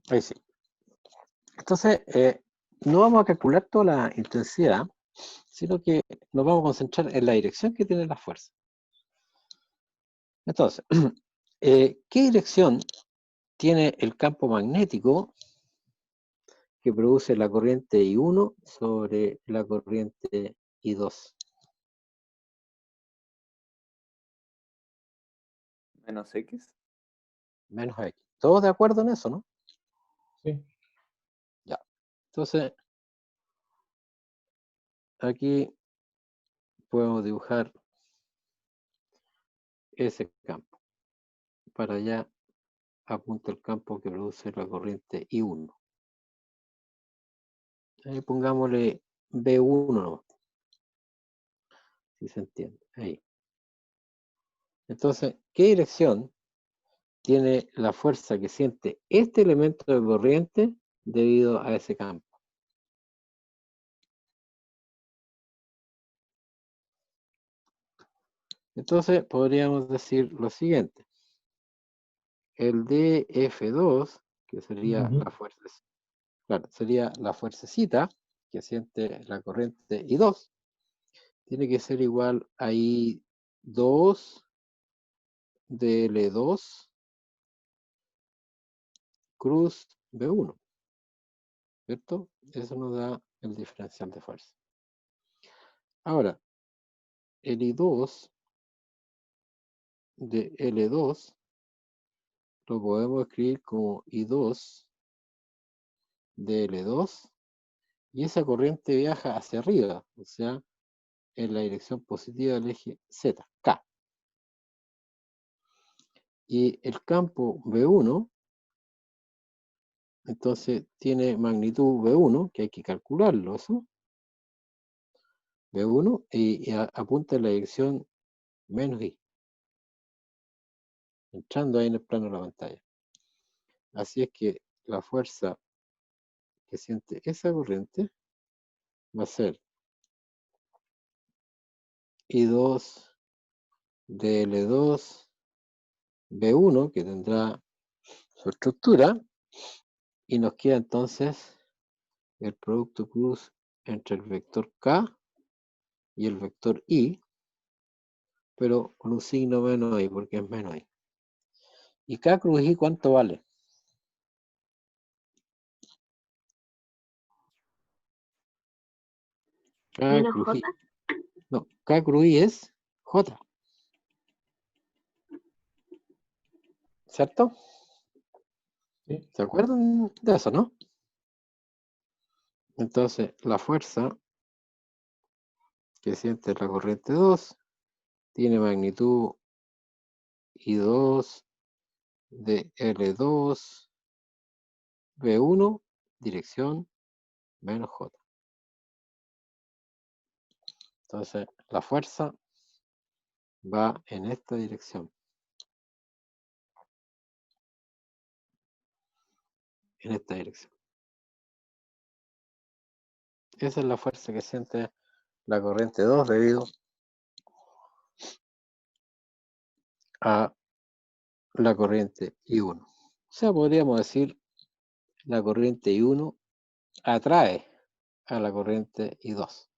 Ahí sí. Entonces, no vamos a calcular toda la intensidad, sino que nos vamos a concentrar en la dirección que tiene la fuerza. Entonces, ¿qué dirección tiene el campo magnético que produce la corriente I1 sobre la corriente I2? Menos X. Menos X. ¿Todos de acuerdo en eso, no? Sí. Ya. Entonces, aquí podemos dibujar ese campo. Para allá apunta el campo que produce la corriente I1. Ahí pongámosle B1, ¿no? Si se entiende. Ahí. Entonces, ¿qué dirección tiene la fuerza que siente este elemento de corriente debido a ese campo? Entonces, podríamos decir lo siguiente. El dF2, que sería la fuerza, claro, sería la fuercecita que siente la corriente I2, tiene que ser igual a I2 dL2 cruz B1, ¿cierto? Eso nos da el diferencial de fuerza. Ahora, el I2 de L2 lo podemos escribir como I2 de L2 y esa corriente viaja hacia arriba, o sea, en la dirección positiva del eje Z, K. Y el campo B1, entonces tiene magnitud B1, que hay que calcularlo, eso, B1, y apunta en la dirección menos I, entrando ahí en el plano de la pantalla. Así es que la fuerza que siente esa corriente va a ser I2 de L2 B1, que tendrá su estructura, y nos queda entonces el producto cruz entre el vector K y el vector I, pero con un signo menos I, porque es menos I. ¿Y K cruz I cuánto vale? K Menos cruz I. J. No, K cruz I es J. ¿Cierto? Sí. ¿Se acuerdan de eso, no? Entonces, la fuerza que siente la corriente 2 tiene magnitud I2 de L2 B1, dirección menos J. Entonces, la fuerza va en esta dirección. En esta dirección. Esa es la fuerza que siente la corriente 2 debido a la corriente I1. O sea, podríamos decir la corriente I1 atrae a la corriente I2.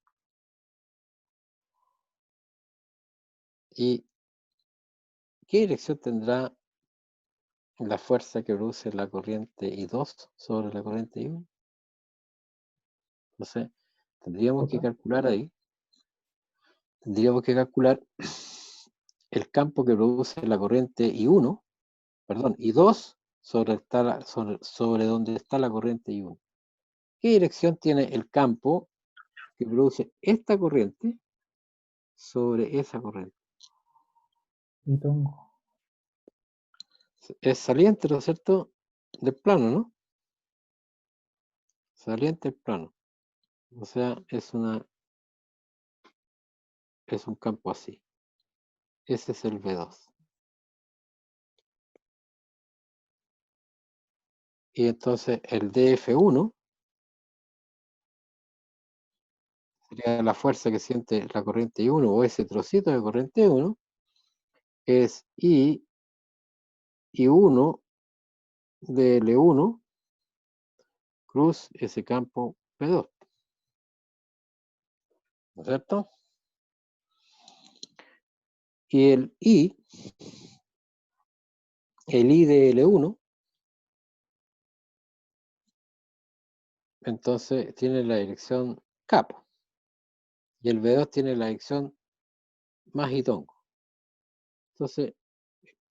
¿Y qué dirección tendrá la fuerza que produce la corriente I2 sobre la corriente I1? Entonces, tendríamos que calcular ahí. Tendríamos que calcular el campo que produce la corriente I1, perdón, I2 sobre donde está la corriente I1. ¿Qué dirección tiene el campo que produce esta corriente sobre esa corriente? Y tengo. Es saliente, ¿no es cierto? Del plano, ¿no? Saliente del plano. O sea, es un campo así. Ese es el V2. Y entonces el DF1 sería la fuerza que siente la corriente I1 o ese trocito de corriente I1 es I1 de L1 cruz ese campo P2. ¿No es cierto? Y el I de L1, entonces tiene la dirección capo. Y el B2 tiene la dirección más hitongo. Entonces,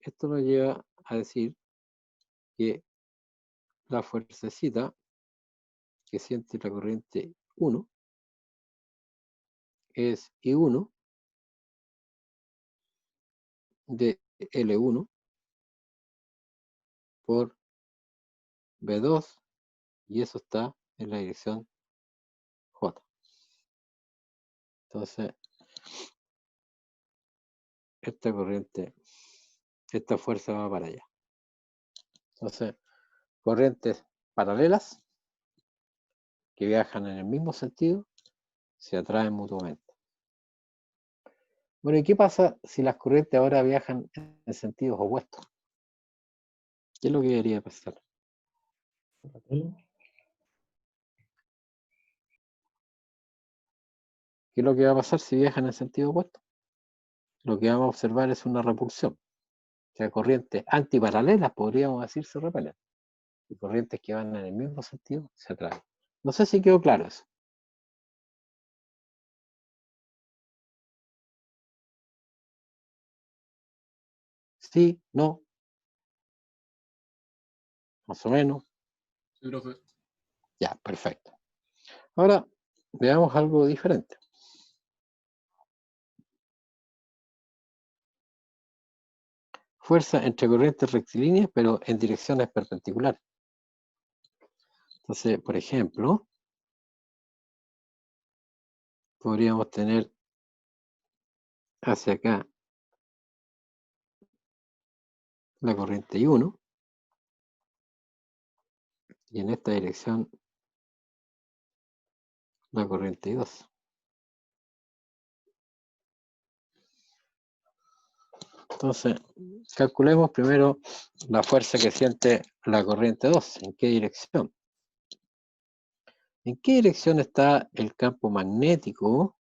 esto nos lleva a decir que la fuercecita que siente la corriente 1 es I1 de L1 por B2 y eso está en la dirección J. Entonces, esta corriente, esta fuerza va para allá. Entonces, corrientes paralelas que viajan en el mismo sentido se atraen mutuamente. Bueno, ¿y qué pasa si las corrientes ahora viajan en sentidos opuestos? ¿Qué es lo que debería pasar? ¿Qué es lo que va a pasar si viajan en sentido opuesto? Lo que vamos a observar es una repulsión. O sea, corrientes antiparalelas, podríamos decir, se repelen. Y corrientes que van en el mismo sentido se atraen. No sé si quedó claro eso. Sí, no, más o menos. Sí, profe. Ya, perfecto. Ahora, veamos algo diferente. Fuerza entre corrientes rectilíneas, pero en direcciones perpendiculares. Entonces, por ejemplo, podríamos tener hacia acá la corriente I1 y en esta dirección la corriente I2. Entonces, calculemos primero la fuerza que siente la corriente 2. ¿En qué dirección? ¿En qué dirección está el campo magnético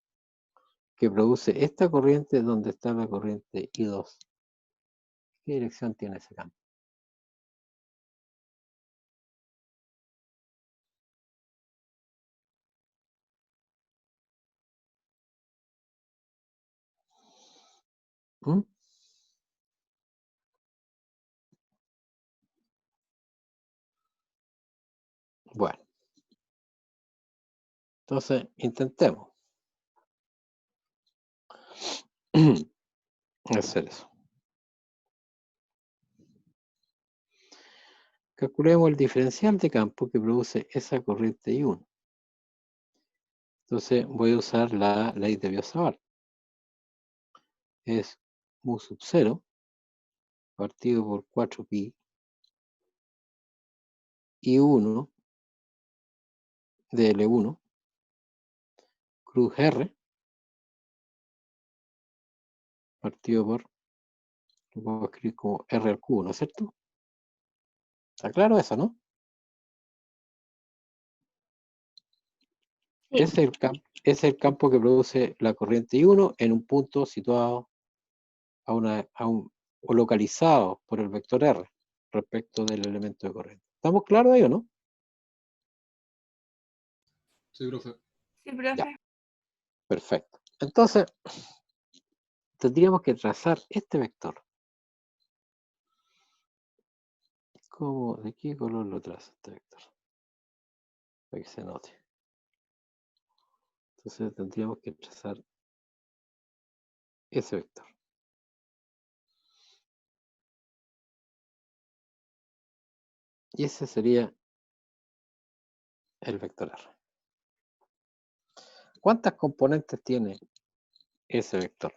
que produce esta corriente donde está la corriente I2? ¿Qué dirección tiene ese campo? ¿Mm? Bueno, entonces intentemos hacer eso. Calculemos el diferencial de campo que produce esa corriente I1. Entonces voy a usar la ley de Biot-Savart. Es mu sub 0 partido por 4pi I1 de L1 cruz R partido por, lo puedo escribir como R al cubo, ¿no es cierto? ¿Está claro eso, no? Sí. Es el campo que produce la corriente I1 en un punto situado o localizado por el vector R respecto del elemento de corriente. ¿Estamos claros ahí o no? Sí, profe. Sí, profe. Ya. Perfecto. Entonces, tendríamos que trazar este vector. ¿De qué color lo trazo este vector? Para que se note. Entonces tendríamos que trazar ese vector. Y ese sería el vector R. ¿Cuántas componentes tiene ese vector?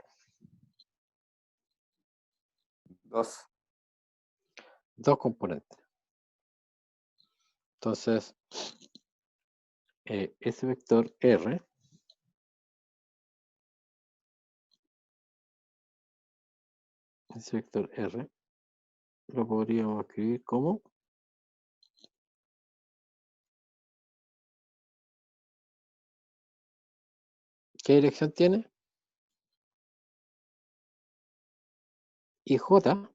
2. 2 componentes. Entonces, ese vector R lo podríamos escribir como ¿Qué dirección tiene? IJ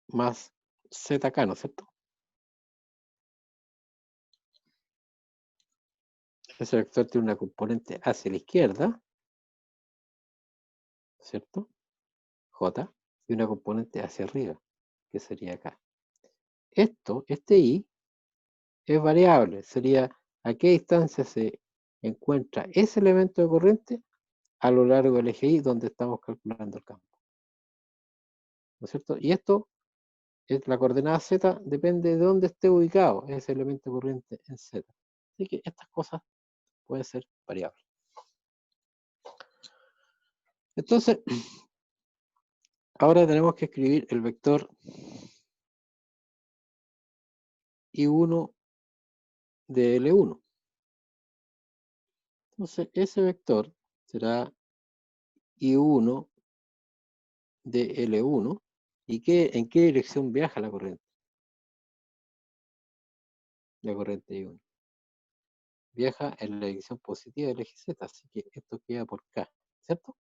más ZK, ¿no es cierto? Ese vector tiene una componente hacia la izquierda, ¿cierto? J, y una componente hacia arriba, que sería acá. Este I, es variable, sería a qué distancia se encuentra ese elemento de corriente a lo largo del eje Y donde estamos calculando el campo. ¿No es cierto? Y esto, es la coordenada Z, depende de dónde esté ubicado ese elemento de corriente en Z. Así que estas cosas pueden ser variables. Entonces, ahora tenemos que escribir el vector I1 de L1. Entonces, ese vector será I1 de L1. ¿Y en qué dirección viaja la corriente? La corriente I1. Viaja en la dirección positiva del eje Z, así que esto queda por K, ¿cierto?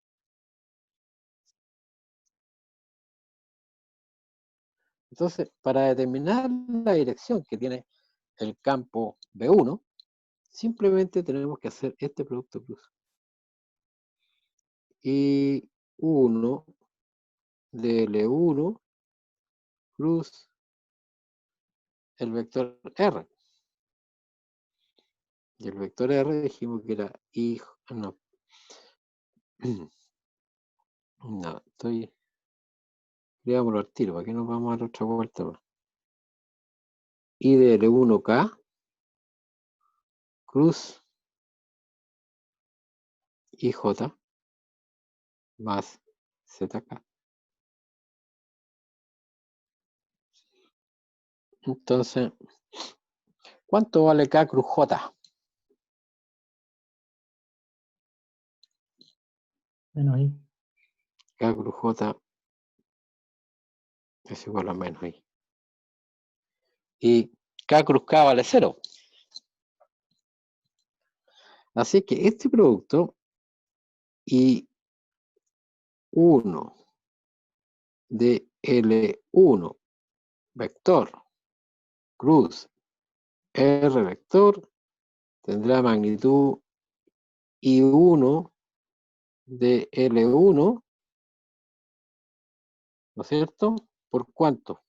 Entonces, para determinar la dirección que tiene el campo B1, simplemente tenemos que hacer este producto cruz. I1 de L1 plus el vector R. Y el vector R dijimos que era I, no, no, digámoslo al tiro, ¿para qué nos vamos a dar otra vuelta más? I de L1K cruz IJ más ZK. Entonces, ¿cuánto vale K cruz J? Menos I. K cruz J es igual a menos I. Y K cruz K vale 0. Así que este producto I1 de L1 vector cruz R vector tendrá magnitud I1 de L1, ¿no es cierto? ¿Por cuánto?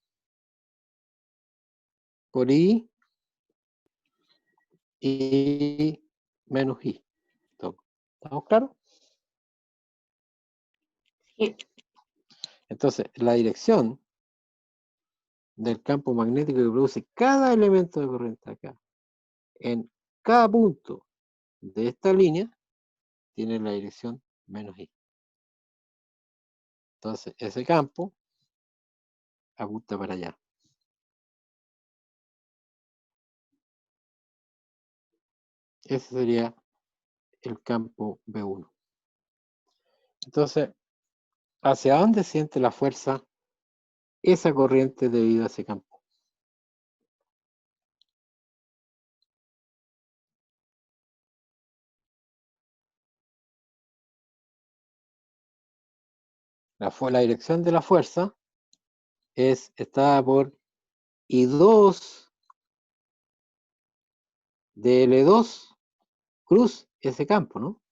Por I menos I. ¿Estamos claros? Entonces, la dirección del campo magnético que produce cada elemento de corriente acá, en cada punto de esta línea, tiene la dirección menos I. Entonces, ese campo apunta para allá. Ese sería el campo B1. Entonces, ¿hacia dónde siente la fuerza esa corriente debido a ese campo? La dirección de la fuerza está por I2 de L2 cruz ese campo, ¿no?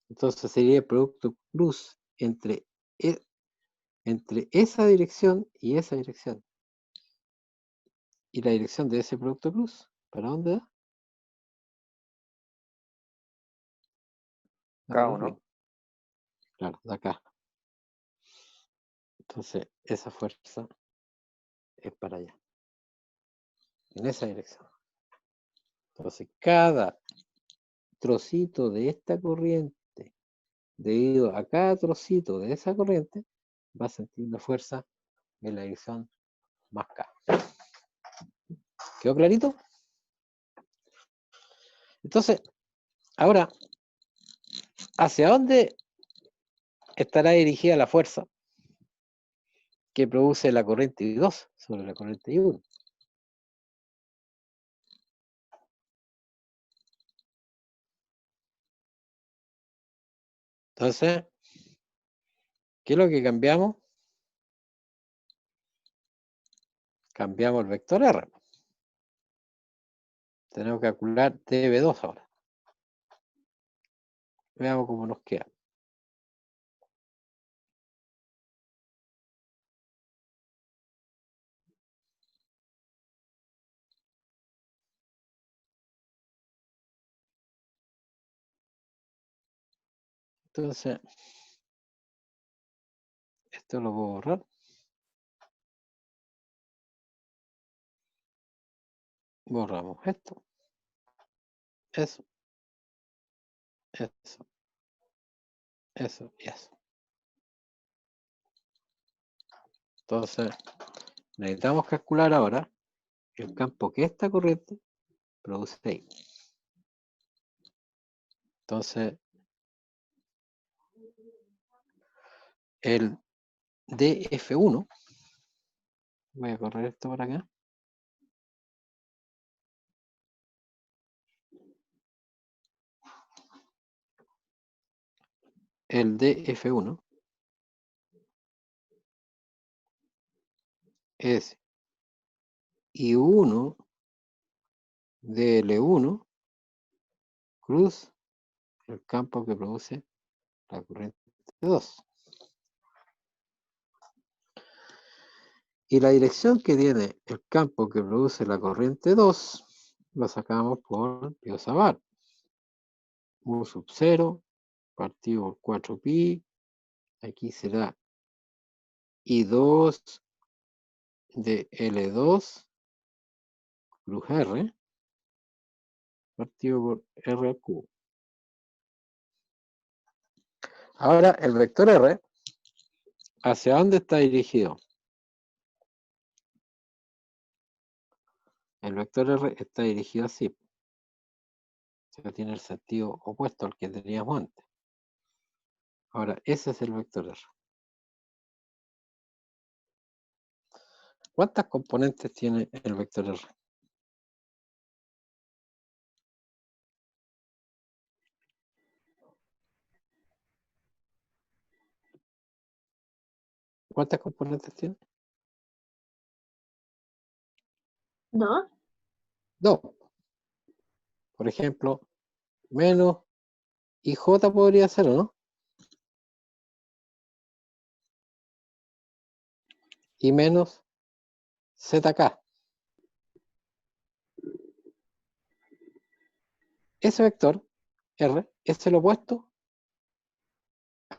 Entonces sería el producto cruz entre esa dirección y esa dirección. ¿Y la dirección de ese producto cruz? ¿Para dónde da? Acá, ¿o no? Claro, de acá. Entonces, esa fuerza es para allá. En esa dirección. Entonces, cada trocito de esta corriente, debido a cada trocito de esa corriente, va a sentir una fuerza en la dirección más K. ¿Quedó clarito? Entonces, ahora, ¿hacia dónde estará dirigida la fuerza que produce la corriente I2 sobre la corriente I1? Entonces, ¿qué es lo que cambiamos? Cambiamos el vector R. Tenemos que calcular db2 ahora. Veamos cómo nos queda. Entonces, esto lo puedo borrar. Borramos esto. Eso. Eso. Eso y eso. Entonces, necesitamos calcular ahora el campo que esta corriente produce ahí. Entonces, el df1, voy a correr esto por acá. El df1 es I1 dl1 cruz el campo que produce la corriente 2. Y la dirección que tiene el campo que produce la corriente 2 lo sacamos por Biot-Savart. U sub 0 partido por 4pi. Aquí será I2 de L2 cruz R partido por R al cubo. Ahora el vector R, ¿hacia dónde está dirigido? El vector R está dirigido así. O sea, tiene el sentido opuesto al que teníamos antes. Ahora, ese es el vector R. ¿Cuántas componentes tiene el vector R? ¿Cuántas componentes tiene? ¿No? Dos. Por ejemplo, menos IJ podría ser, ¿o no? Y menos ZK. Ese vector, R, es el opuesto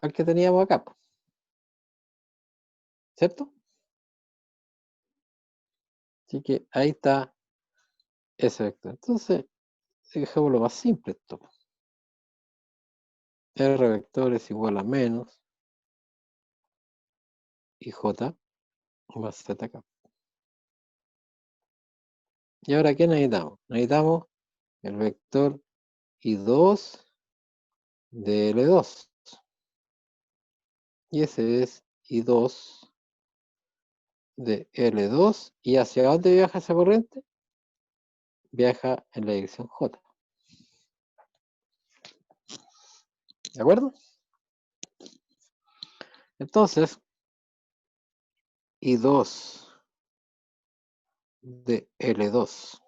al que teníamos acá, ¿cierto? Así que ahí está ese vector. Entonces, dejémoslo más simple esto. R vector es igual a menos IJ más ZK. ¿Y ahora qué necesitamos? Necesitamos el vector I2 de L2. Y ese es I2 de L2. ¿Y hacia dónde viaja esa corriente? Viaja en la dirección J. ¿De acuerdo? Entonces, I2 de L2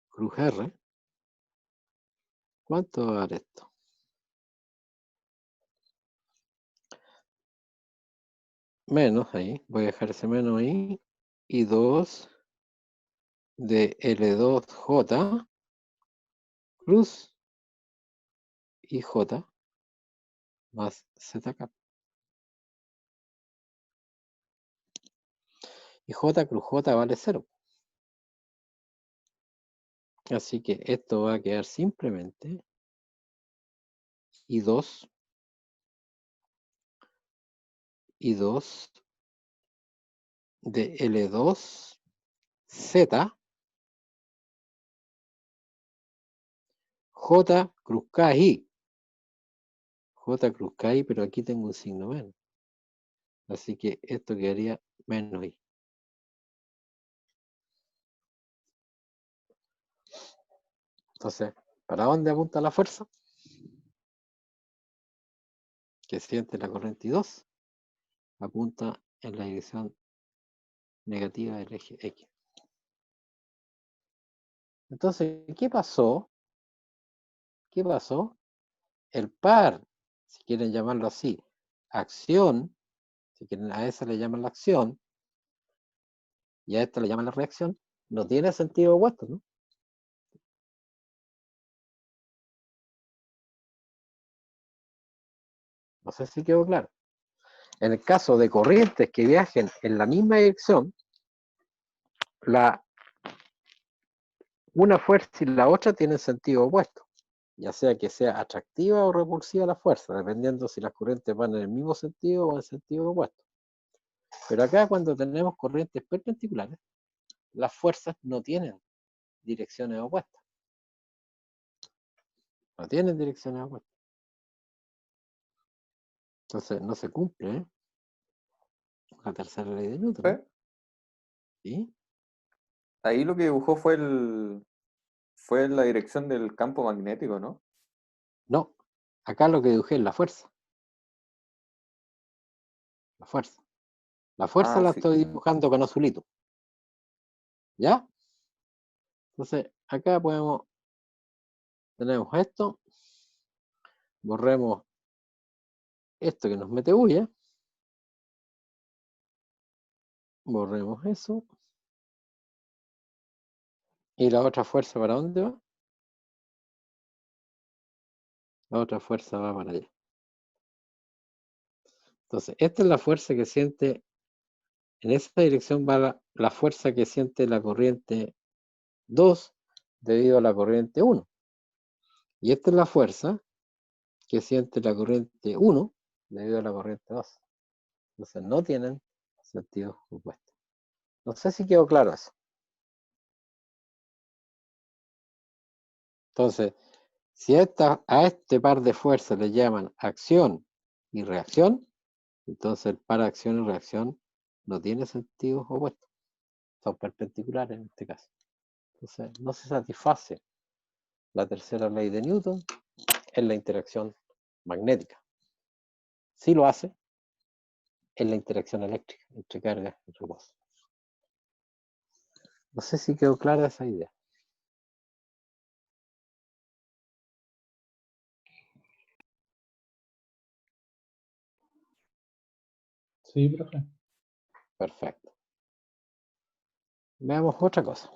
cruz R. ¿Cuánto va a dar esto? Menos ahí. Voy a dejar ese menos ahí. I2 de L2J cruz IJ más ZK. Y J cruz J vale 0. Así que esto va a quedar simplemente I2 de L2 Z J cruz KI. J cruz KI, pero aquí tengo un signo menos. Así que esto quedaría menos I. Entonces, ¿para dónde apunta la fuerza? que siente la corriente I2 apunta en la dirección negativa del eje X. Entonces, ¿qué pasó? ¿Qué pasó? El par, si quieren llamarlo así, acción, si quieren, a esa le llaman la acción, y a esta le llaman la reacción, no tiene sentido opuesto, ¿no? No sé si quedó claro. En el caso de corrientes que viajen en la misma dirección, una fuerza y la otra tienen sentido opuesto, ya sea que sea atractiva o repulsiva la fuerza, dependiendo si las corrientes van en el mismo sentido o en sentido opuesto. Pero acá cuando tenemos corrientes perpendiculares, las fuerzas no tienen direcciones opuestas. No tienen direcciones opuestas. Entonces no se cumple, ¿eh? La tercera ley de Newton, ¿no? ¿Sí? Ahí lo que dibujó fue la dirección del campo magnético, ¿no? No, acá lo que dibujé es la fuerza. La fuerza. La fuerza Ah, la sí. estoy dibujando con azulito. ¿Ya? Entonces, acá tenemos esto, borremos esto que nos mete bulla, borremos eso, y la otra fuerza, ¿para dónde va? La otra fuerza va para allá. Entonces, esta es la fuerza que siente, en esa dirección va la fuerza que siente la corriente 2 debido a la corriente 1. Y esta es la fuerza que siente la corriente 1 debido a la corriente 2. Entonces, no tienen sentido opuesto. No sé si quedó claro eso. Entonces, si a este par de fuerzas le llaman acción y reacción, entonces el par acción y reacción no tiene sentido opuesto. Son perpendiculares en este caso. Entonces, no se satisface la tercera ley de Newton en la interacción magnética. Sí lo hace en la interacción eléctrica entre cargas y reposo. No sé si quedó clara esa idea. Sí, profe. Perfecto. Veamos otra cosa.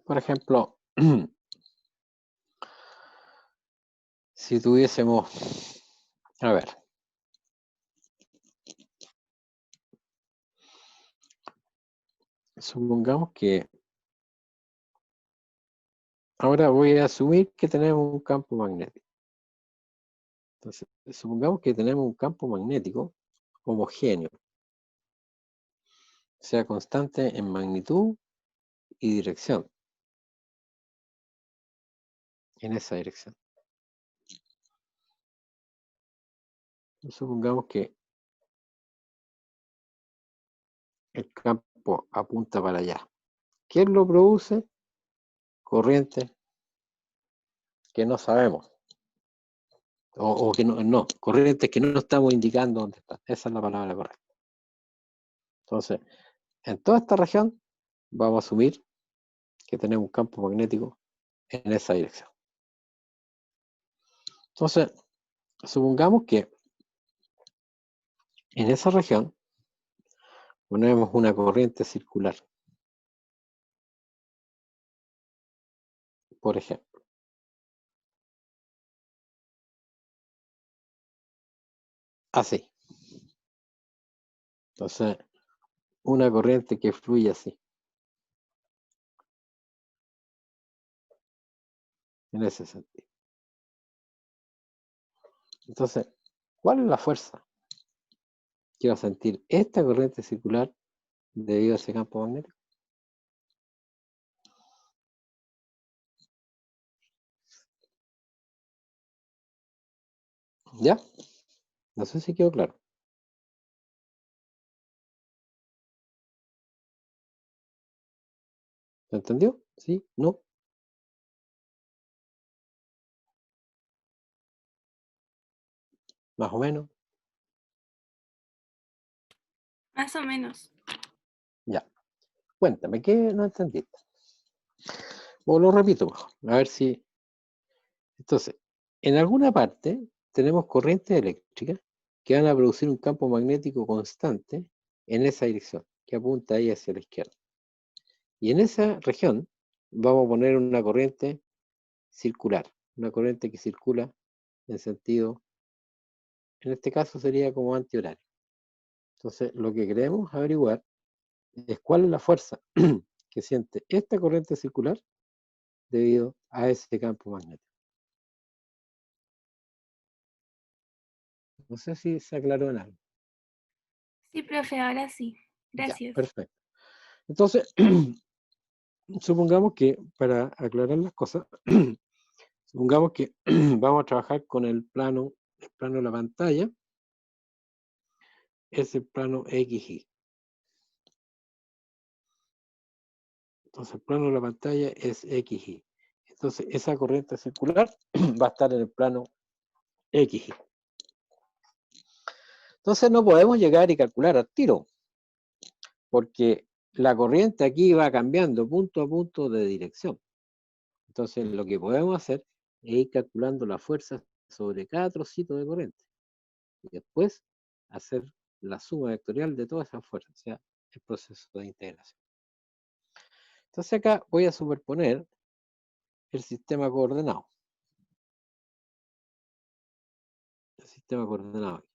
Por ejemplo, si tuviésemos, a ver, supongamos que ahora voy a asumir que tenemos un campo magnético. Entonces, supongamos que tenemos un campo magnético homogéneo, sea constante en magnitud y dirección, en esa dirección. Supongamos que el campo apunta para allá. ¿Quién lo produce? Corriente que no sabemos. O que no, corrientes que no estamos indicando dónde están. Esa es la palabra correcta. Entonces, en toda esta región vamos a asumir que tenemos un campo magnético en esa dirección. Entonces, supongamos que en esa región ponemos una corriente circular, por ejemplo. Así. Entonces, una corriente que fluye así. En ese sentido. Entonces, ¿cuál es la fuerza que va a sentir esta corriente circular debido a ese campo magnético? ¿Ya? No sé si quedó claro. ¿Se entendió? ¿Sí? ¿No? más o menos. Más o menos. Ya. Cuéntame, ¿qué no entendiste? O lo repito mejor, a ver si. Entonces, en alguna parte tenemos corrientes eléctricas que van a producir un campo magnético constante en esa dirección, que apunta ahí hacia la izquierda. Y en esa región vamos a poner una corriente circular, una corriente que circula en sentido, en este caso sería como antihorario. Entonces, lo que queremos averiguar es cuál es la fuerza que siente esta corriente circular debido a ese campo magnético. No sé si se aclaró en algo. Sí, profe, ahora sí. Ya, Gracias. perfecto. Entonces, supongamos que, para aclarar las cosas, supongamos que vamos a trabajar con el plano de la pantalla, es el plano XY. Entonces, el plano de la pantalla es XY. Entonces, esa corriente circular va a estar en el plano XY. Entonces, no podemos llegar y calcular al tiro, porque la corriente aquí va cambiando punto a punto de dirección. Entonces, lo que podemos hacer es ir calculando la fuerza sobre cada trocito de corriente y después hacer la suma vectorial de todas esas fuerzas, o sea, el proceso de integración. Entonces, acá voy a superponer el sistema coordenado. El sistema coordenado.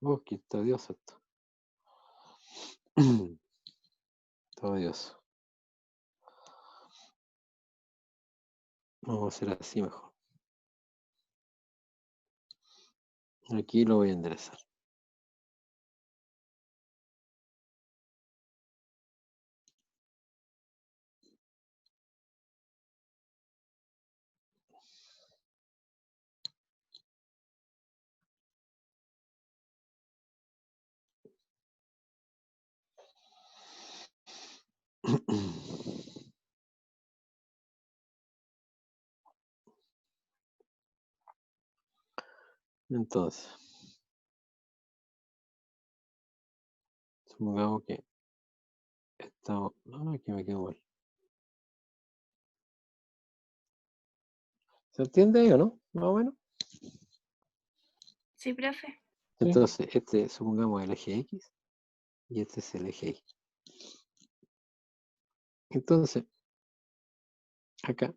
Oh, qué odioso esto. Está odioso. Vamos a hacer así mejor. Aquí lo voy a enderezar. Entonces, supongamos que estamos. No, aquí me quedo mal. ¿Se entiende ahí o no? Más o menos. Sí, profe. Sí. Entonces, este supongamos el eje X y este es el eje Y. Entonces, acá,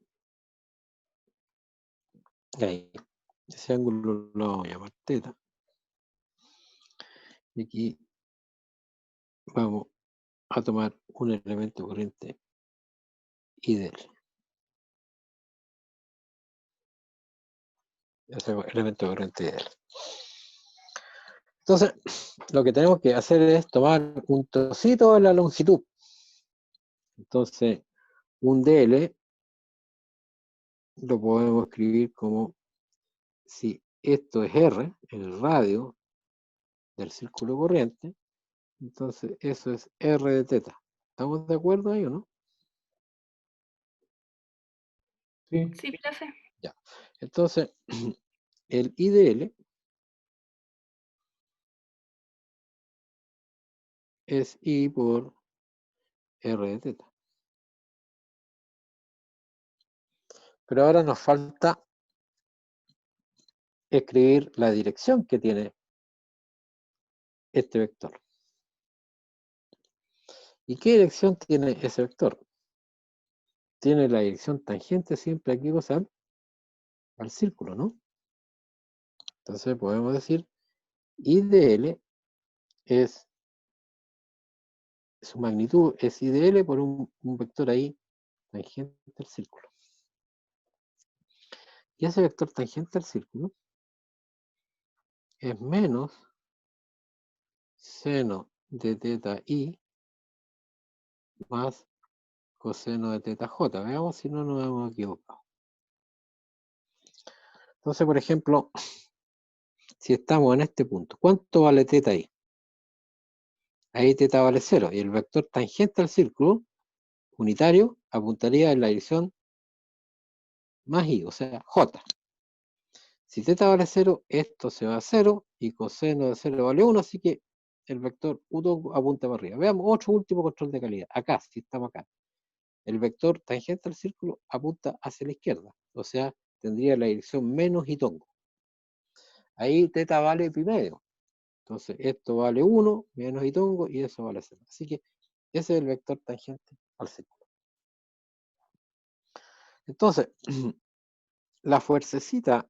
ahí, ese ángulo lo vamos a llamar teta. Y aquí vamos a tomar un elemento corriente IDL. Ese elemento corriente IDL. Entonces, lo que tenemos que hacer es tomar un trocito de la longitud. Entonces, un DL lo podemos escribir como si esto es R, el radio del círculo corriente, entonces eso es R de teta. ¿Estamos de acuerdo ahí o no? Sí. Sí, profe. Ya. Entonces, el IDL es I por R de teta. Pero ahora nos falta escribir la dirección que tiene este vector. ¿Y qué dirección tiene ese vector? Tiene la dirección tangente siempre aquí al círculo, ¿no? Entonces podemos decir IDL es, su magnitud es IDL por un vector ahí tangente al círculo. Y ese vector tangente al círculo es menos seno de teta I más coseno de teta J. Veamos si no nos hemos equivocado. Entonces, por ejemplo, si estamos en este punto, ¿cuánto vale teta I? ahí teta vale 0. Y el vector tangente al círculo unitario apuntaría en la dirección más i, o sea, j. Si teta vale 0, esto se va a 0 y coseno de 0 vale 1, así que el vector u apunta para arriba. Veamos otro último control de calidad. Acá, si estamos acá. El vector tangente al círculo apunta hacia la izquierda, o sea, tendría la dirección menos y tongo. Ahí teta vale pi medio. Entonces, esto vale 1, menos y tongo, y eso vale 0. Así que ese es el vector tangente al círculo. Entonces, la fuercecita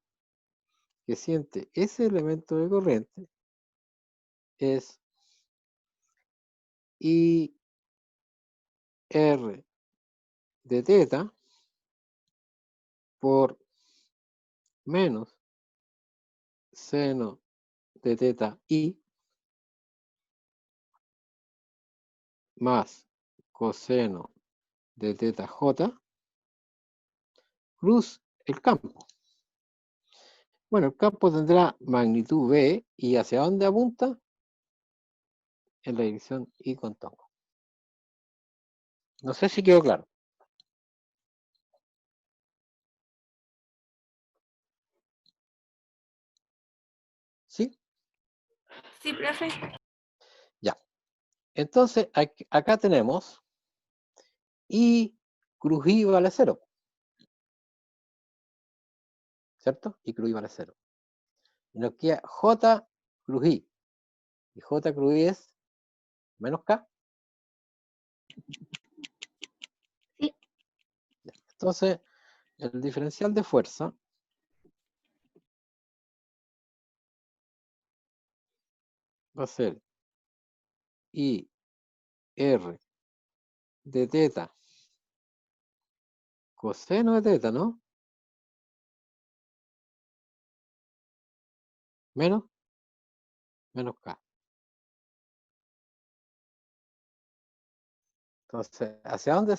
que siente ese elemento de corriente es I R de teta por menos seno de teta I más coseno de teta J cruz el campo. Bueno, el campo tendrá magnitud B y ¿hacia dónde apunta? En la dirección I con tongo. No sé si quedó claro. ¿Sí? Sí, profe. Ya. Entonces, acá tenemos I cruz I vale 0. ¿Cierto? I cruz I vale 0. Y nos queda J cruz I. Y J cruz I es menos K. Sí. Entonces, el diferencial de fuerza va a ser I R de teta coseno de teta, ¿no? Menos K. Entonces, ¿hacia dónde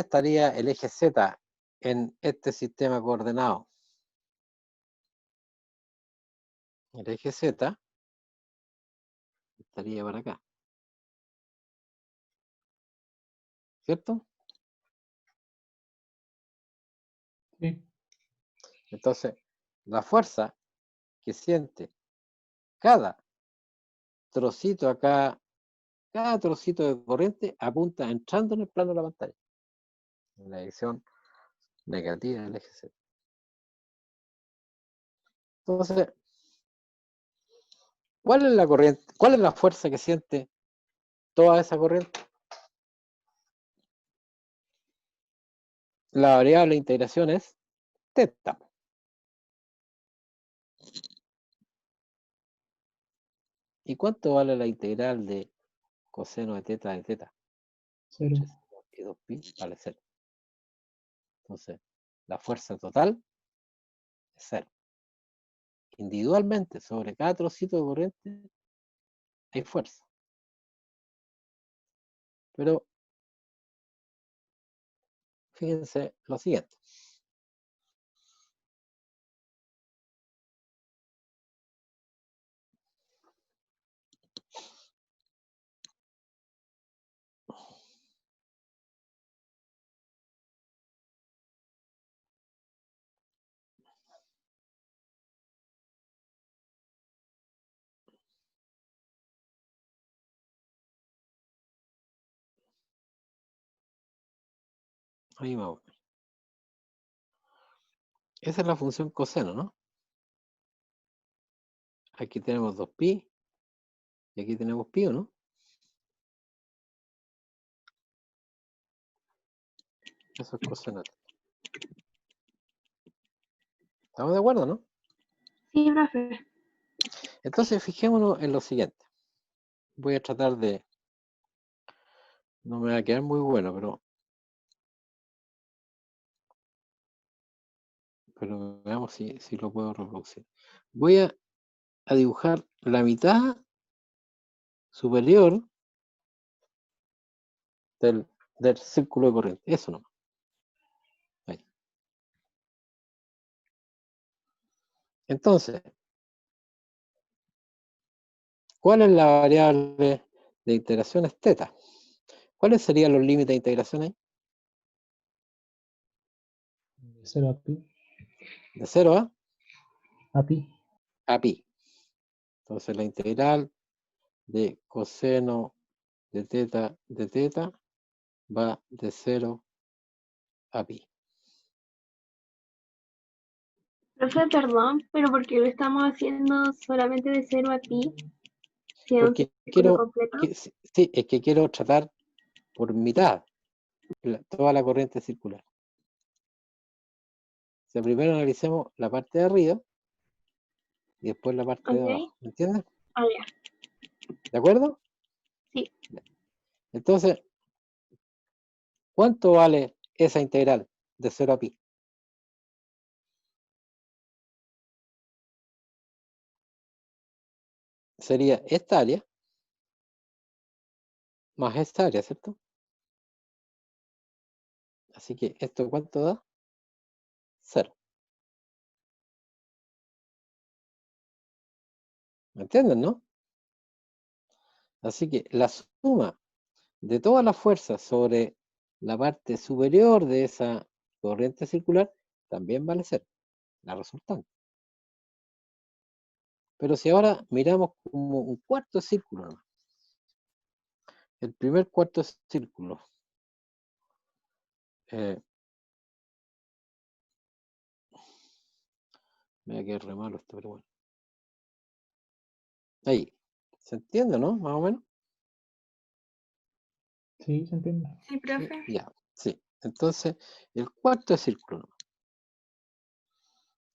estaría el eje Z en este sistema coordenado? El eje Z estaría para acá. ¿Cierto? Sí. Entonces, la fuerza que siente cada trocito acá, cada trocito de corriente apunta entrando en el plano de la pantalla, en la dirección negativa del eje Z. Entonces, ¿cuál es la corriente? ¿Cuál es la fuerza que siente toda esa corriente? La variable de integración es teta. ¿Y cuánto vale la integral de coseno de teta? 0. Y 2pi vale 0. Entonces, la fuerza total es 0. Individualmente, sobre cada trocito de corriente, hay fuerza. Pero, fíjense lo siguiente. Ahí vamos. Esa es la función coseno, ¿no? Aquí tenemos 2pi y aquí tenemos pi, ¿no? Eso es coseno. ¿Estamos de acuerdo, no? Sí, profe. Entonces, fijémonos en lo siguiente. Voy a tratar de... No me va a quedar muy bueno, pero veamos si lo puedo reproducir. Voy a dibujar la mitad superior del círculo de corriente. Eso nomás. Ahí. Entonces, ¿Cuál es la variable de integración? Es teta. ¿Cuáles serían los límites de integración ahí? De 0 a pi. De 0 A pi. a pi. Entonces la integral de coseno de teta va de 0 a pi. Profe, perdón, pero ¿por qué lo estamos haciendo solamente de 0 a pi? Si es un Porque círculo quiero, completo. sí, es que quiero tratar por mitad toda la corriente circular. O sea, primero analicemos la parte de arriba y después la parte de Ok. abajo. ¿Me entiendes? Ah, ya. ¿De acuerdo? Sí. Entonces, ¿cuánto vale esa integral de 0 a pi? Sería esta área más esta área, ¿cierto? Así que esto ¿cuánto da? 0. ¿Me entienden, no? Así que la suma de todas las fuerzas sobre la parte superior de esa corriente circular también vale 0, la resultante. Pero si ahora miramos como un cuarto círculo, ¿no? El primer cuarto círculo. Me va a quedar re malo esto, pero bueno. Ahí. ¿Se entiende, no? Más o menos. Sí, se entiende. Sí, profe. Ya, sí. Entonces, el cuarto círculo, ¿no?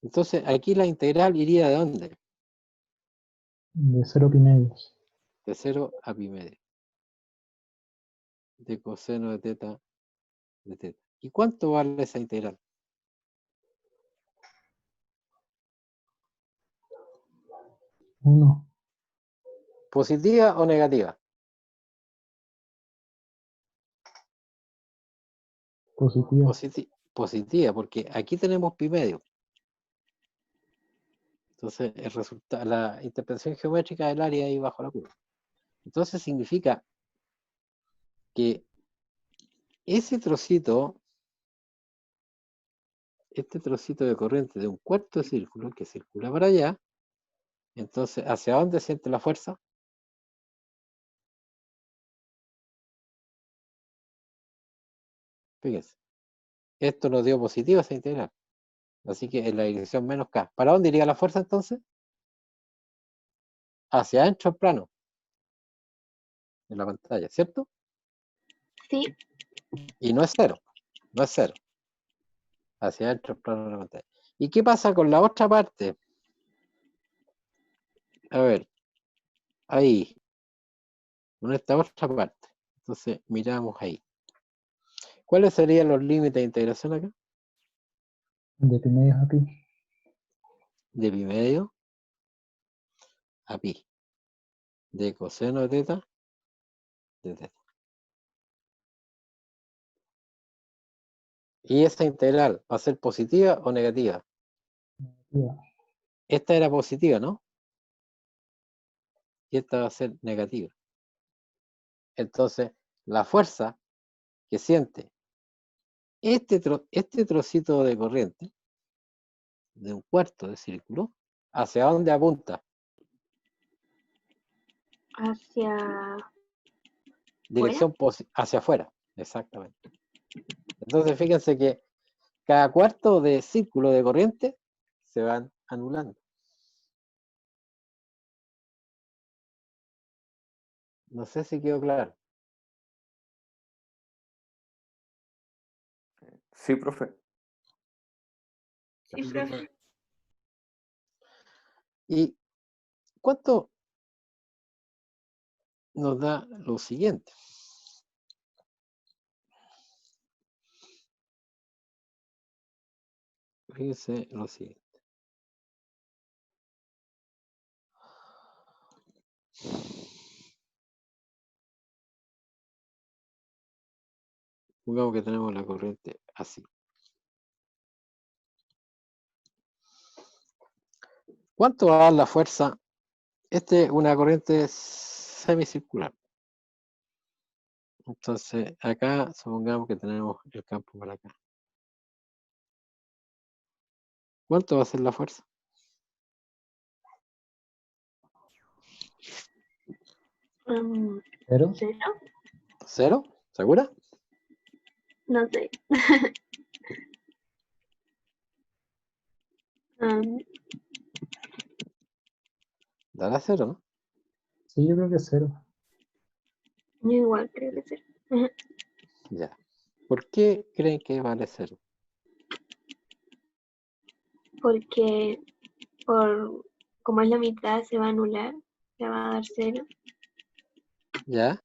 Entonces, aquí la integral iría ¿de dónde? De 0 pi medios. De 0 a pi medio. De coseno de teta de teta. ¿Y cuánto vale esa integral? 1. ¿Positiva o negativa? Positivo. Positiva, porque aquí tenemos pi medio. Entonces, el resultado, la interpretación geométrica del área ahí bajo la curva. Entonces, significa que ese trocito, este trocito de corriente de un cuarto de círculo que circula para allá, entonces, ¿hacia dónde siente la fuerza? Fíjense, esto nos dio positiva esa integral. Así que en la dirección menos K. ¿Para dónde iría la fuerza entonces? Hacia adentro del plano, en la pantalla, ¿cierto? Sí. Y no es 0, no es 0. Hacia adentro del plano de la pantalla. ¿Y qué pasa con la otra parte? A ver, ahí, con esta otra parte. Entonces, miramos ahí. ¿Cuáles serían los límites de integración acá? De pi medios a pi. De pi medio a pi. De coseno de teta de teta. ¿Y esa integral va a ser positiva o negativa? Negativa. Esta era positiva, ¿no? Y esta va a ser negativa. Entonces, la fuerza que siente este trocito de corriente, de un cuarto de círculo, ¿hacia dónde apunta? Hacia Dirección hacia afuera, exactamente. Entonces, fíjense que cada cuarto de círculo de corriente se van anulando. No sé si quedó claro. Sí, profe. Sí, Sí, profe. profe. ¿Y cuánto nos da lo siguiente? Fíjense lo siguiente. Supongamos que tenemos la corriente así. ¿Cuánto va a dar la fuerza Este es una corriente semicircular. Entonces, acá supongamos que tenemos el campo para acá. ¿Cuánto va a ser la fuerza? ¿Cero? ¿Cero? ¿Cero? ¿Segura? No sé. Dará cero, ¿no? Sí, yo creo que cero. Yo igual creo que cero. Ya. ¿Por qué creen que vale cero? Porque como es la mitad se va a anular, se va a dar cero. ¿Ya?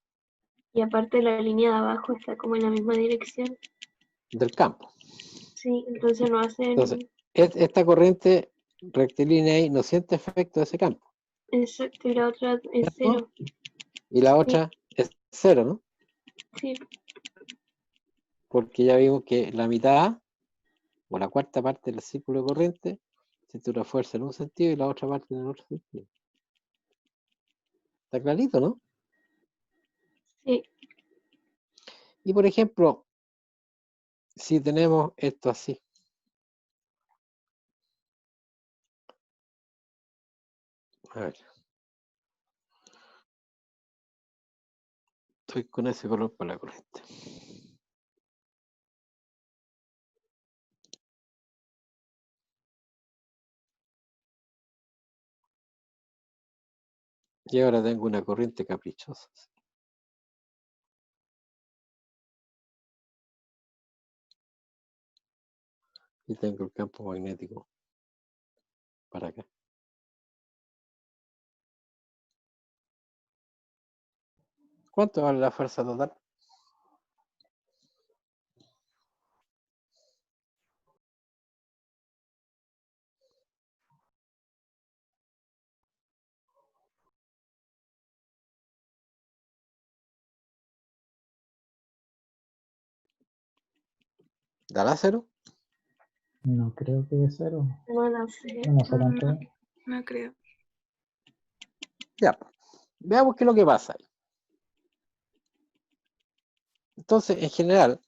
Y aparte la línea de abajo está como en la misma dirección. Del campo. Sí, entonces no hacen Entonces, esta corriente rectilínea ahí no siente efecto de ese campo, exacto y la otra es ¿cierto? cero. Y la Sí, otra es cero, ¿no? sí, Porque ya vimos que la mitad o la cuarta parte del círculo de corriente siente una fuerza en un sentido y la otra parte en el otro sentido. Está clarito, ¿no? sí. Y por ejemplo, si tenemos esto así, a ver, estoy con ese color para la corriente. Y ahora tengo una corriente caprichosa. Y tengo el campo magnético para acá. ¿Cuánto vale la fuerza total? ¿Dará cero? No creo que es cero. No lo sé. No sé cuánto es. No creo. Ya, pues, veamos qué es lo que pasa ahí. Entonces, en general,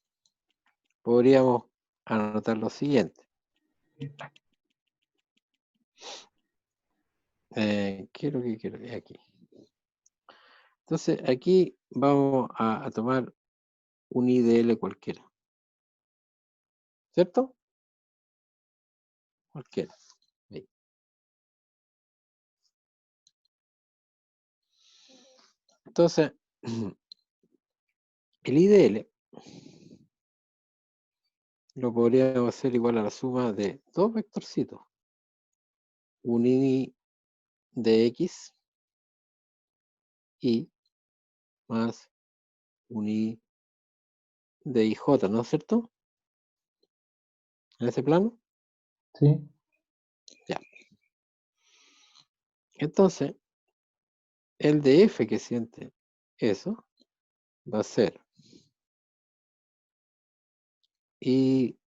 podríamos anotar lo siguiente. ¿Qué es lo que quiero? Aquí. Entonces, aquí vamos a tomar un IDL cualquiera. ¿Cierto? Cualquiera. Ahí. Entonces, el IDL lo podríamos hacer igual a la suma de dos vectorcitos. Un I de X y más un I de IJ, ¿no es cierto? En ese plano. Sí, Ya. Entonces, el de F que siente eso va a ser I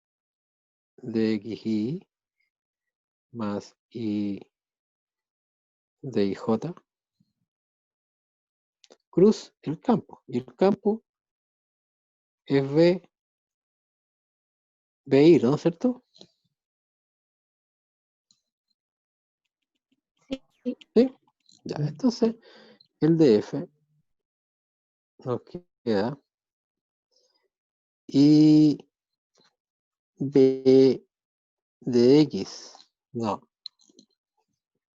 de XY más I de IJ cruz el campo. Y el campo es BI, ¿no es cierto? Sí, sí. Sí. Ya, sí. entonces el de F nos queda I B de X. No,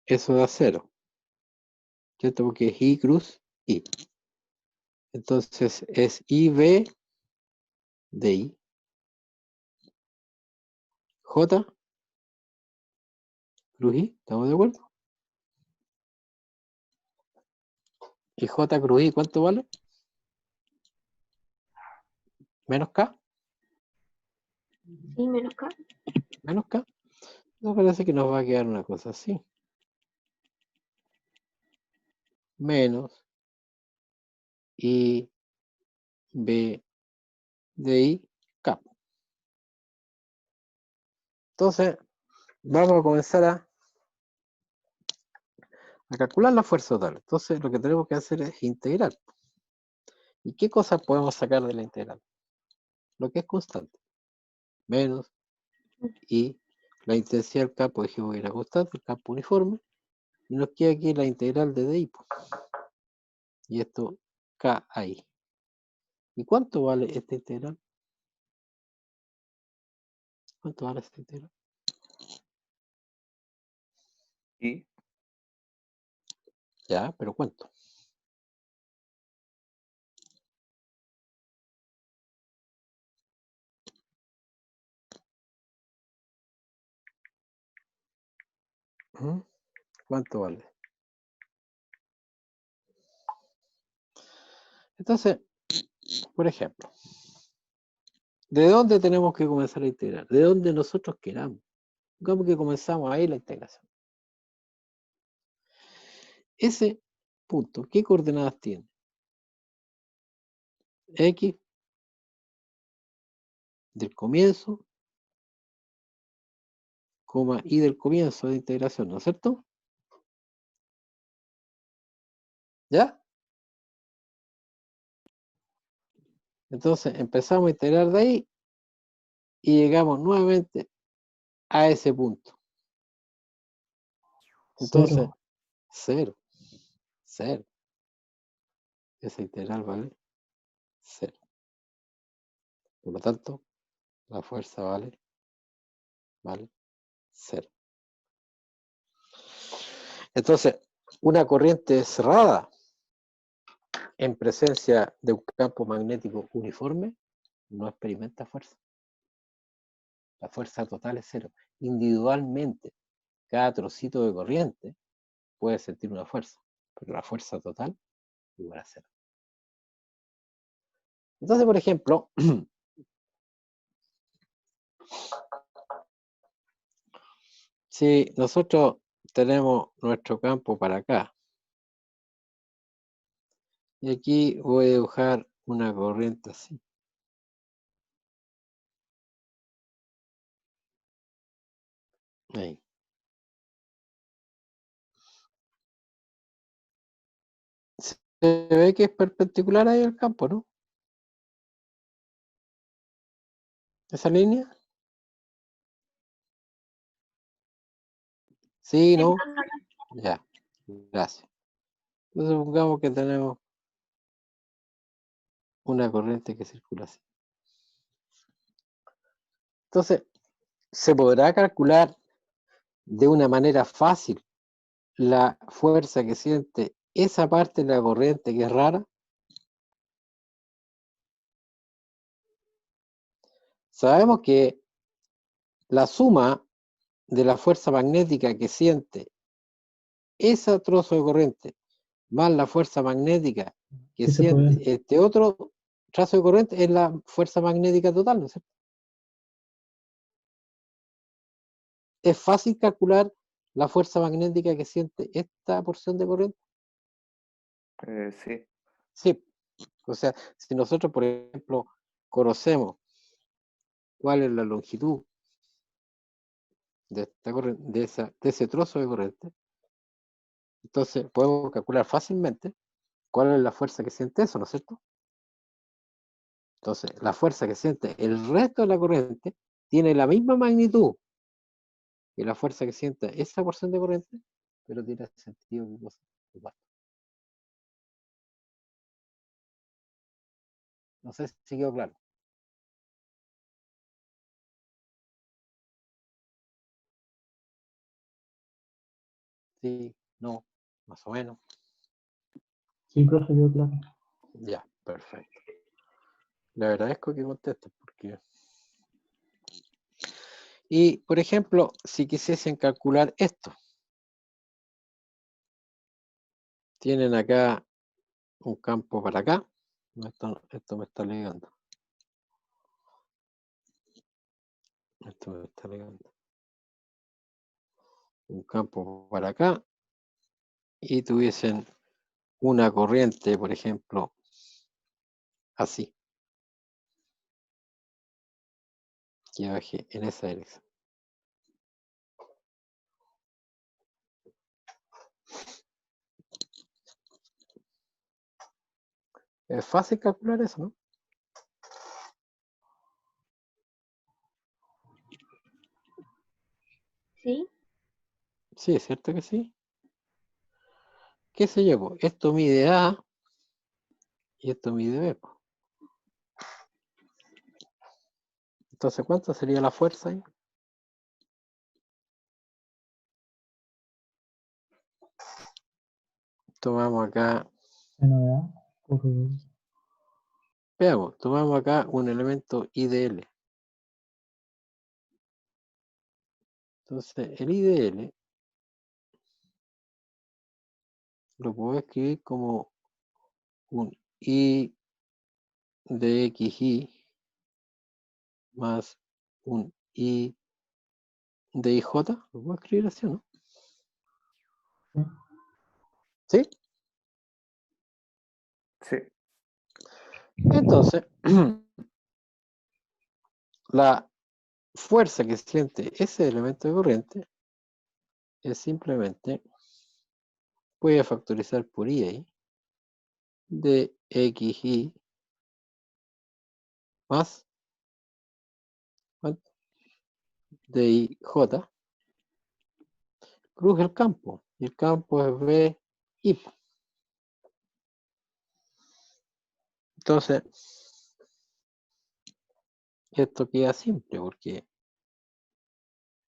eso da cero, ¿cierto? Porque es I cruz I. Entonces es IB de I. J cruz I, ¿estamos de acuerdo? Y J cruz I, ¿cuánto vale? Menos K, Sí, menos K. menos K. Me parece que nos va a quedar una cosa así. Menos I B de I K. Entonces, vamos a comenzar A calcular la fuerza total. Entonces lo que tenemos que hacer es integrar. ¿Y qué cosas podemos sacar de la integral? Lo que es constante. Menos y la intensidad del campo, dijimos que era constante, el campo uniforme. Y nos queda aquí la integral de DI. Y esto K ahí. ¿Y cuánto vale esta integral? ¿Cuánto vale esta integral? Y Ya, pero ¿cuánto? ¿Mm? ¿Cuánto vale? Entonces, por ejemplo, ¿de dónde tenemos que comenzar a integrar? De donde nosotros queramos. Digamos que comenzamos ahí la integración. Ese punto, ¿qué coordenadas tiene? X del comienzo, coma y del comienzo de integración, ¿no es cierto? ¿Ya? Entonces empezamos a integrar de ahí y llegamos nuevamente a ese punto. Entonces, Cero. 0, 0. Esa integral vale 0. Por lo tanto, la fuerza vale 0. Entonces, una corriente cerrada en presencia de un campo magnético uniforme no experimenta fuerza. La fuerza total es 0. Individualmente, cada trocito de corriente puede sentir una fuerza, pero la fuerza total igual a 0. Entonces, por ejemplo, si nosotros tenemos nuestro campo para acá, y aquí voy a dibujar una corriente así. Ahí. Se ve que es perpendicular ahí al campo, ¿no? Esa línea. Sí, ¿no? Ya, gracias. Entonces supongamos que tenemos una corriente que circula así. Entonces, se podrá calcular de una manera fácil la fuerza que siente esa parte de la corriente que es rara. Sabemos que la suma de la fuerza magnética que siente ese trozo de corriente más la fuerza magnética que Sí se puede. siente este otro trazo de corriente es la fuerza magnética total, ¿no es cierto? Es fácil calcular la fuerza magnética que siente esta porción de corriente. sí, Sí, o sea, si nosotros, por ejemplo, conocemos cuál es la longitud de, esta corriente, de ese trozo de corriente, entonces podemos calcular fácilmente cuál es la fuerza que siente eso, ¿no es cierto? Entonces, la fuerza que siente el resto de la corriente tiene la misma magnitud que la fuerza que siente esa porción de corriente, pero tiene sentido opuesto. No sé si quedó claro. Sí, no, más o menos. Sí, profe, quedó claro. Ya, perfecto. Le agradezco que contestes porque... Y, por ejemplo, si quisiesen calcular esto, tienen acá un campo para acá. Esto me está ligando. Esto me está ligando. Un campo para acá. Y tuviesen una corriente, por ejemplo, así, que baje en esa dirección. Es fácil calcular eso, ¿no? ¿Sí? Sí, es cierto que sí. ¿Qué sé yo? Po? Esto mide A y esto mide B. Po. Entonces, ¿cuánto sería la fuerza ahí? Tomamos acá, Seno de A por veamos, tomamos acá un elemento IDL. Entonces, el IDL lo puedo escribir como un I de XY más un I de IJ. Lo puedo escribir así, ¿no? ¿Sí? Sí. Entonces, la fuerza que siente ese elemento de corriente es simplemente, voy a factorizar por I ahí, de XY más, ¿cuánto? De IJ, cruz el campo, y el campo es BI. Entonces, esto queda simple, porque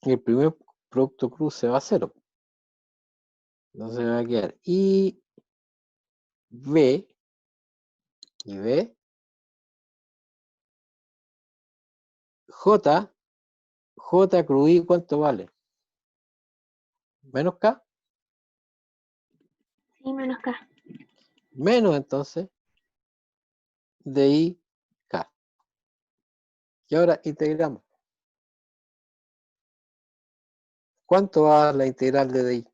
el primer producto cruz se va a cero. Entonces va a quedar I, B, y B, J, J cruz I, ¿cuánto vale? Menos K, Sí, menos K. menos entonces de I, K. Y ahora integramos. ¿Cuánto va a dar la integral de DI?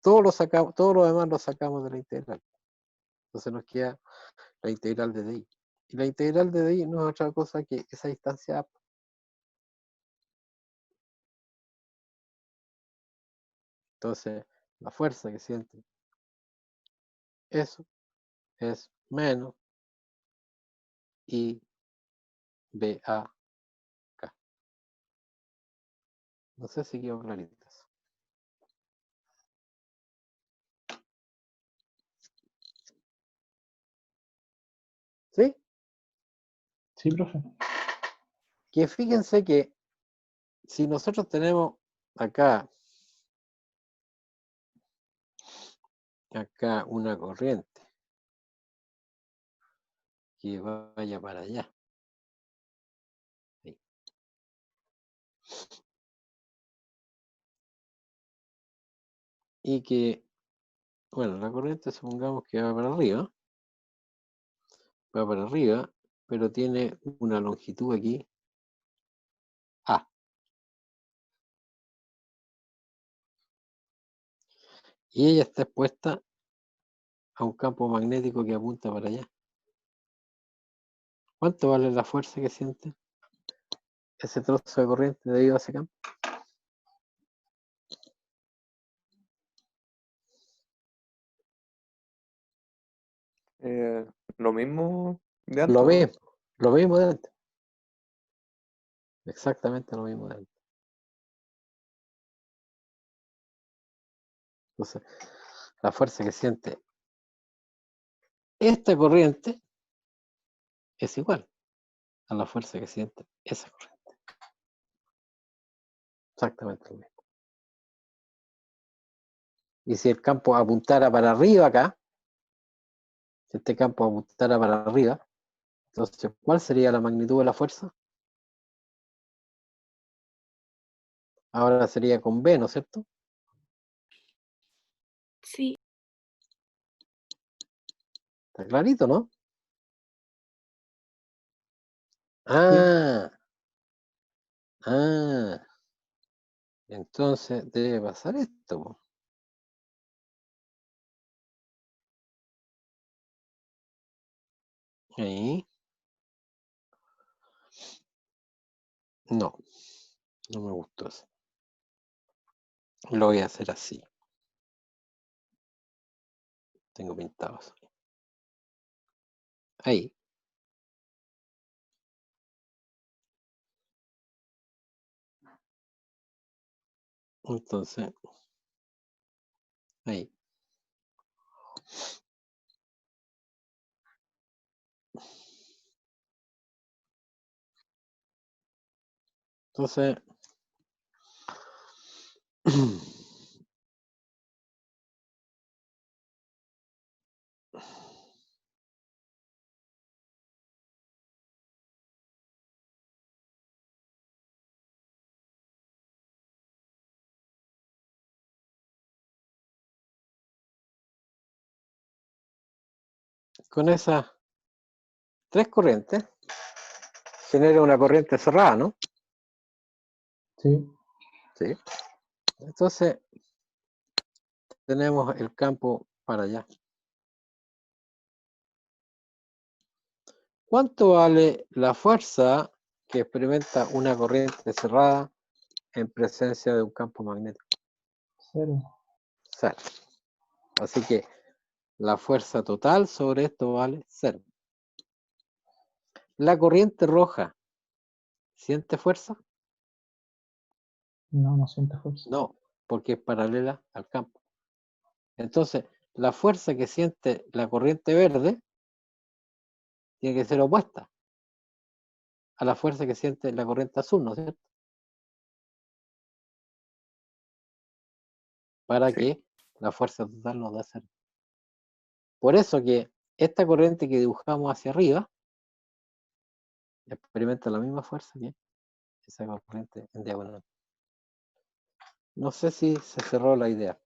Todo lo sacamos, todo lo demás lo sacamos de la integral. Entonces nos queda la integral de DI. Y la integral de DI no es otra cosa que esa distancia A. Entonces, la fuerza que siente eso es menos IBAK. No sé si quedó clarito eso. ¿Sí? Sí, profe. Que fíjense que si nosotros tenemos acá una corriente que vaya para allá. Ahí. Y que, bueno, la corriente supongamos que va para arriba, pero tiene una longitud aquí A. Y ella está expuesta a un campo magnético que apunta para allá. ¿Cuánto vale la fuerza que siente ese trozo de corriente debido a ese campo? Lo mismo de antes, Lo ¿no? mismo de antes. Exactamente lo mismo de antes. Entonces, la fuerza que siente esta corriente es igual a la fuerza que siente esa corriente. Exactamente lo mismo. Y si el campo apuntara para arriba acá, si este campo apuntara para arriba, entonces, ¿cuál sería la magnitud de la fuerza? Ahora sería con B, ¿no es cierto? Sí. Está clarito, ¿no? Sí. Ah, entonces debe pasar esto, po. Ahí. No, no me gustó eso. Lo voy a hacer así. Tengo pintado eso. Ahí. Entonces, ahí. Entonces, con esas tres corrientes, genera una corriente cerrada, ¿no? Sí. Sí. Entonces, tenemos el campo para allá. ¿Cuánto vale la fuerza que experimenta una corriente cerrada en presencia de un campo magnético? 0. Cero. Así que la fuerza total sobre esto vale 0. La corriente roja, ¿siente fuerza? No, no siente fuerza. No, porque es paralela al campo. Entonces, la fuerza que siente la corriente verde tiene que ser opuesta a la fuerza que siente la corriente azul, ¿no es cierto? Para Sí. que la fuerza total nos da 0. Por eso que esta corriente que dibujamos hacia arriba experimenta la misma fuerza que esa corriente en diagonal. No sé si se cerró la idea.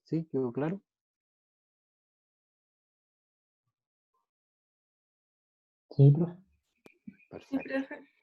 ¿Sí? ¿Quedó claro? Sí, profe. Sí, Perfecto. profe.